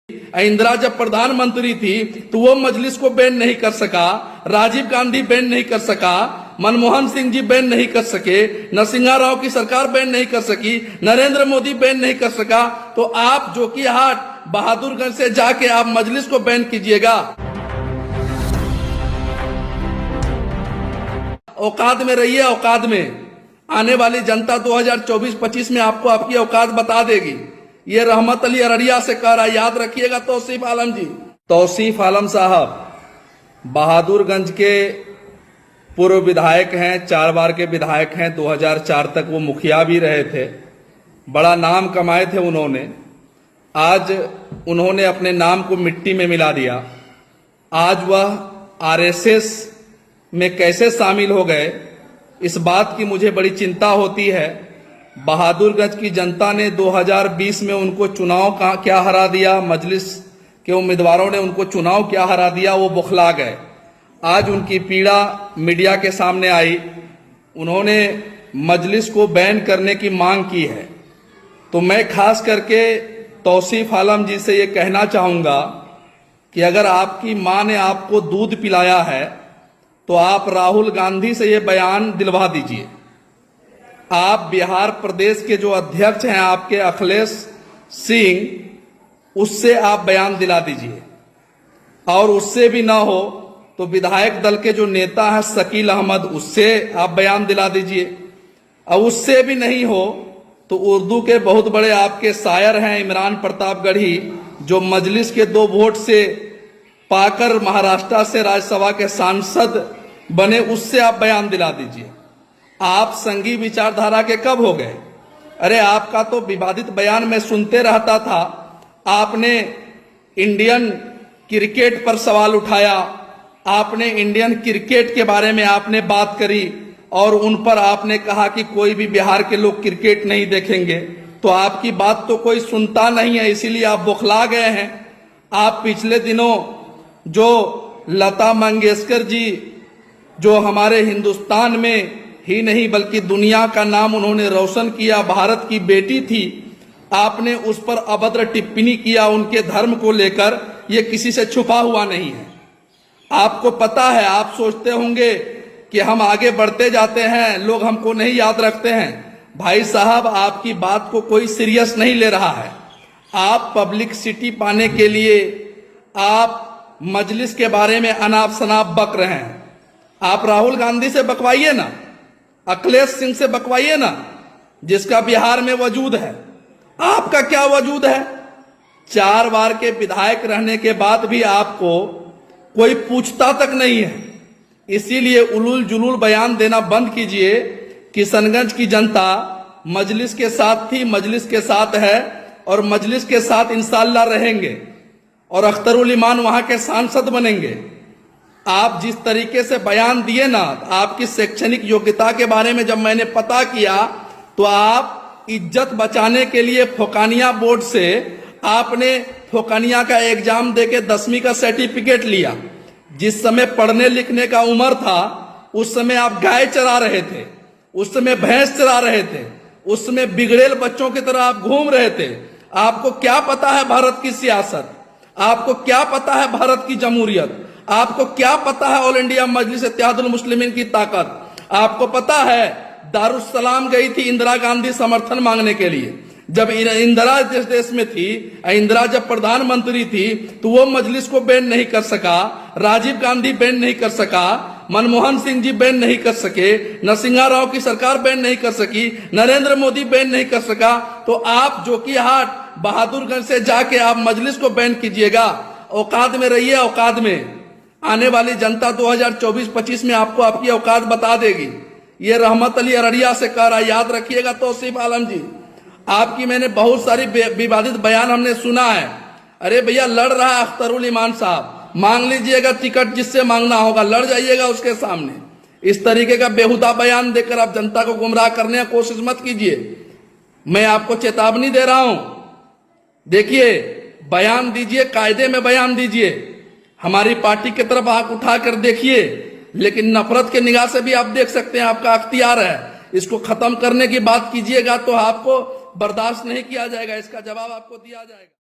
इंदिरा जब प्रधानमंत्री थी तो वो मजलिस को बैन नहीं कर सका, राजीव गांधी बैन नहीं कर सका, मनमोहन सिंह जी बैन नहीं कर सके, नरसिम्हा राव की सरकार बैन नहीं कर सकी, नरेंद्र मोदी बैन नहीं कर सका, तो आप जोकीहाट बहादुरगंज से जाके आप मजलिस को बैन कीजिएगा। औकात में रहिए, औकात में। आने वाली जनता 2024-25 में आपको आपकी औकात बता देगी। ये रहमत अली अररिया से कह रहा, याद रखिएगा। तौसीफ आलम जी, तौसीफ आलम साहब बहादुरगंज के पूर्व विधायक हैं, 4 बार के विधायक हैं। 2004 तक वो मुखिया भी रहे थे, बड़ा नाम कमाए थे उन्होंने। आज उन्होंने अपने नाम को मिट्टी में मिला दिया। आज वह आरएसएस में कैसे शामिल हो गए, इस बात की मुझे बड़ी चिंता होती है। बहादुरगंज की जनता ने 2020 में उनको चुनाव क्या हरा दिया, मजलिस के उम्मीदवारों ने उनको चुनाव क्या हरा दिया, वो बौखला गए। आज उनकी पीड़ा मीडिया के सामने आई। उन्होंने मजलिस को बैन करने की मांग की है। तो मैं खास करके तौसीफ आलम जी से ये कहना चाहूँगा कि अगर आपकी माँ ने आपको दूध पिलाया है तो आप राहुल गांधी से ये बयान दिलवा दीजिए। आप बिहार प्रदेश के जो अध्यक्ष हैं आपके अखिलेश सिंह, उससे आप बयान दिला दीजिए। और उससे भी ना हो तो विधायक दल के जो नेता हैं शकील अहमद, उससे आप बयान दिला दीजिए। और उससे भी नहीं हो तो उर्दू के बहुत बड़े आपके शायर हैं इमरान प्रतापगढ़ी, जो मजलिस के 2 वोट से पाकर महाराष्ट्र से राज्यसभा के सांसद बने, उससे आप बयान दिला दीजिए। आप संघी विचारधारा के कब हो गए? अरे आपका तो विवादित बयान में सुनते रहता था। आपने इंडियन क्रिकेट पर सवाल उठाया, आपने इंडियन क्रिकेट के बारे में आपने बात करी और उन पर आपने कहा कि कोई भी बिहार के लोग क्रिकेट नहीं देखेंगे। तो आपकी बात तो कोई सुनता नहीं है, इसीलिए आप बौखला गए हैं। आप पिछले दिनों जो लता मंगेशकर जी, जो हमारे हिंदुस्तान में ही नहीं बल्कि दुनिया का नाम उन्होंने रोशन किया, भारत की बेटी थी, आपने उस पर अभद्र टिप्पणी किया उनके धर्म को लेकर। ये किसी से छुपा हुआ नहीं है, आपको पता है। आप सोचते होंगे कि हम आगे बढ़ते जाते हैं, लोग हमको नहीं याद रखते हैं। भाई साहब, आपकी बात को कोई सीरियस नहीं ले रहा है। आप पब्लिसिटी पाने के लिए आप मजलिस के बारे में अनाप शनाप बक रहे हैं। आप राहुल गांधी से बकवाइए ना, अखिलेश सिंह से बकवाइए ना, जिसका बिहार में वजूद है। आपका क्या वजूद है? 4 बार के विधायक रहने के बाद भी आपको कोई पूछता तक नहीं है। इसीलिए उलूल जुलूल बयान देना बंद कीजिए। किशनगंज की जनता मजलिस के साथ थी, मजलिस के साथ है और मजलिस के साथ इंशाअल्लाह रहेंगे और अख्तरुल ईमान वहां के सांसद बनेंगे। आप जिस तरीके से बयान दिए ना, आपकी शैक्षणिक योग्यता के बारे में जब मैंने पता किया तो आप इज्जत बचाने के लिए फोकानिया बोर्ड से आपने फोकानिया का एग्जाम देके 10वीं का सर्टिफिकेट लिया। जिस समय पढ़ने लिखने का उम्र था उस समय आप गाय चरा रहे थे, उस समय भैंस चरा रहे थे, उस समय बिगड़ेल बच्चों की तरह आप घूम रहे थे। आपको क्या पता है भारत की सियासत? आपको क्या पता है भारत की जमहूरियत? आपको क्या पता है ऑल इंडिया मजलिस इत्तेहादुल मुस्लिमीन की ताकत? आपको पता है दारुस्सलाम गई थी इंदिरा गांधी समर्थन मांगने के लिए। जब इंदिरा जिस देश में थी, इंदिरा जब प्रधानमंत्री थी तो वो मजलिस को बैन नहीं कर सका, राजीव गांधी बैन नहीं कर सका, मनमोहन सिंह जी बैन नहीं कर सके, नरसिम्हा राव की सरकार बैन नहीं कर सकी, नरेंद्र मोदी बैन नहीं कर सका। तो आप जोकीहाट बहादुरगंज से जाके आप मजलिस को बैन कीजिएगा। औकात में रहिए, औकात में। आने वाली जनता 2024-25 में आपको आपकी औकात बता देगी। ये रहमत अली अररिया से कह रहा, याद रखिएगा। तौसीफ आलम जी, आपकी मैंने बहुत सारी विवादित बयान हमने सुना है। अरे भैया, लड़ रहा है अख्तरुल ईमान साहब, मांग लीजिएगा टिकट, जिससे मांगना होगा लड़ जाइएगा उसके सामने। इस तरीके का बेहुदा बयान देकर आप जनता को गुमराह करने की कोशिश मत कीजिए। मैं आपको चेतावनी दे रहा हूं। देखिए, बयान दीजिए, कायदे में बयान दीजिए, हमारी पार्टी की तरफ आंख उठाकर देखिए, लेकिन नफरत के निगाह से भी आप देख सकते हैं, आपका अख्तियार है। इसको खत्म करने की बात कीजिएगा तो आपको बर्दाश्त नहीं किया जाएगा, इसका जवाब आपको दिया जाएगा।